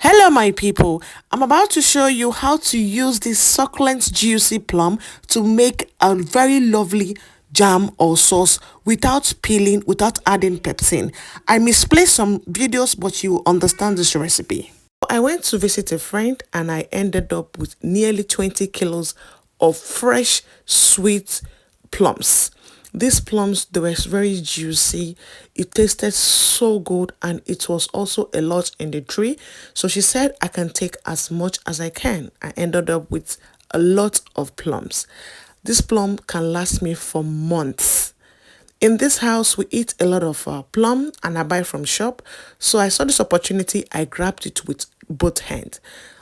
Hello my people, I'm about to show you how to use this succulent juicy plum to make a very lovely jam or sauce without peeling, without adding pepsin. I misplaced some videos, but you will understand this recipe. I went to visit a friend and I ended up with nearly 20 kilos of fresh sweet plums. These plums, they were very juicy. It tasted so good and it was also a lot in the tree. So she said I can take as much as I can. I ended up with a lot of plums. This plum can last me for months. In this house, we eat a lot of plum and I buy from shop. So I saw this opportunity, I grabbed it with both hands.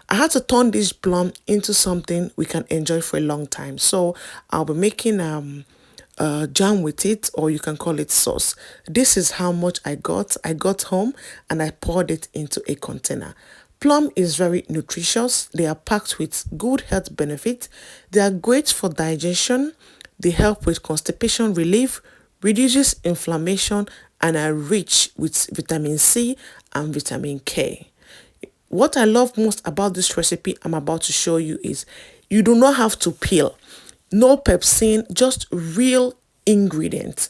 I had to turn this plum into something we can enjoy for a long time. So I'll be making jam with it, or you can call it sauce. This is how much I got. I got home and I poured it into a container. Plum is very nutritious. They are packed with good health benefits. They are great for digestion. They help with constipation relief, reduces inflammation, and are rich with vitamin C and vitamin K. What I love most about this recipe I'm about to show you is you do not have to peel. No pepsin, just real ingredients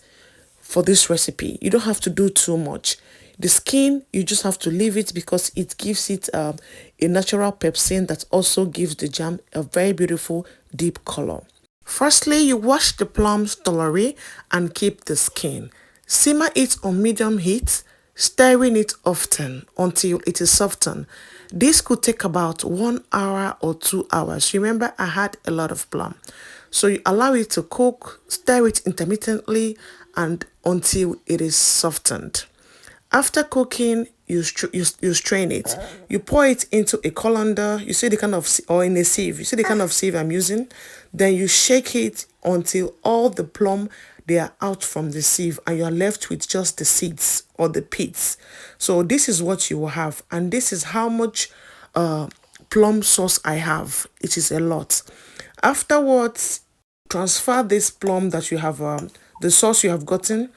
for this recipe. You don't have to do too much. The skin, you just have to leave it because it gives it a natural pepsin that also gives the jam a very beautiful deep color. Firstly, you wash the plums thoroughly and keep the skin. Simmer it on medium heat, stirring it often until it is softened. This could take about 1 hour or 2 hours. Remember, I had a lot of plum. So you allow it to cook, stir it intermittently and until it is softened. After cooking, you strain it. You pour it into a colander. You see the kind of, or in a sieve. You see the kind of sieve I'm using. Then you shake it until all the plum, they are out from the sieve and you are left with just the seeds or the pits. So this is what you will have. And this is how much plum sauce I have. It is a lot. Afterwards, transfer this plum that you have, the sauce you have gotten,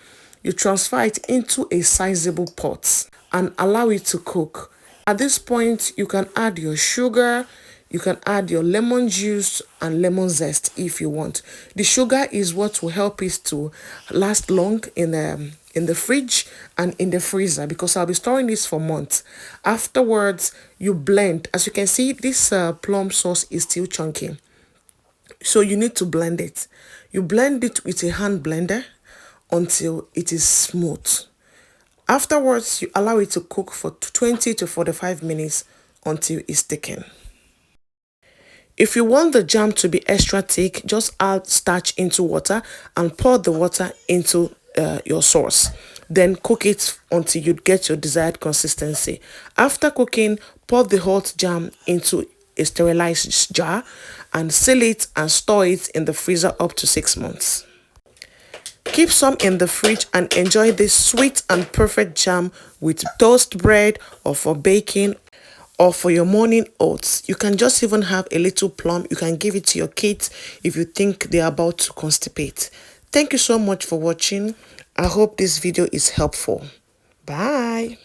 you transfer it into a sizable pot and allow it to cook. At this point, you can add your sugar, you can add your lemon juice and lemon zest if you want. The sugar is what will help it to last long in the fridge and in the freezer because I'll be storing this for months. Afterwards, you blend. As you can see, this plum sauce is still chunky. So you need to blend it. You blend it with a hand blender until it is smooth. Afterwards, you allow it to cook for 20 to 45 minutes until it's thickened. If you want the jam to be extra thick, just add starch into water and pour the water into your sauce. Then cook it until you get your desired consistency. After cooking, pour the hot jam into a sterilized jar and seal it and store it in the freezer up to 6 months. Keep some in the fridge and enjoy this sweet and perfect jam with toast bread or for baking or for your morning oats. You can just even have a little plum. You can give it to your kids if you think they're about to constipate. Thank you so much for watching. I hope this video is helpful. Bye.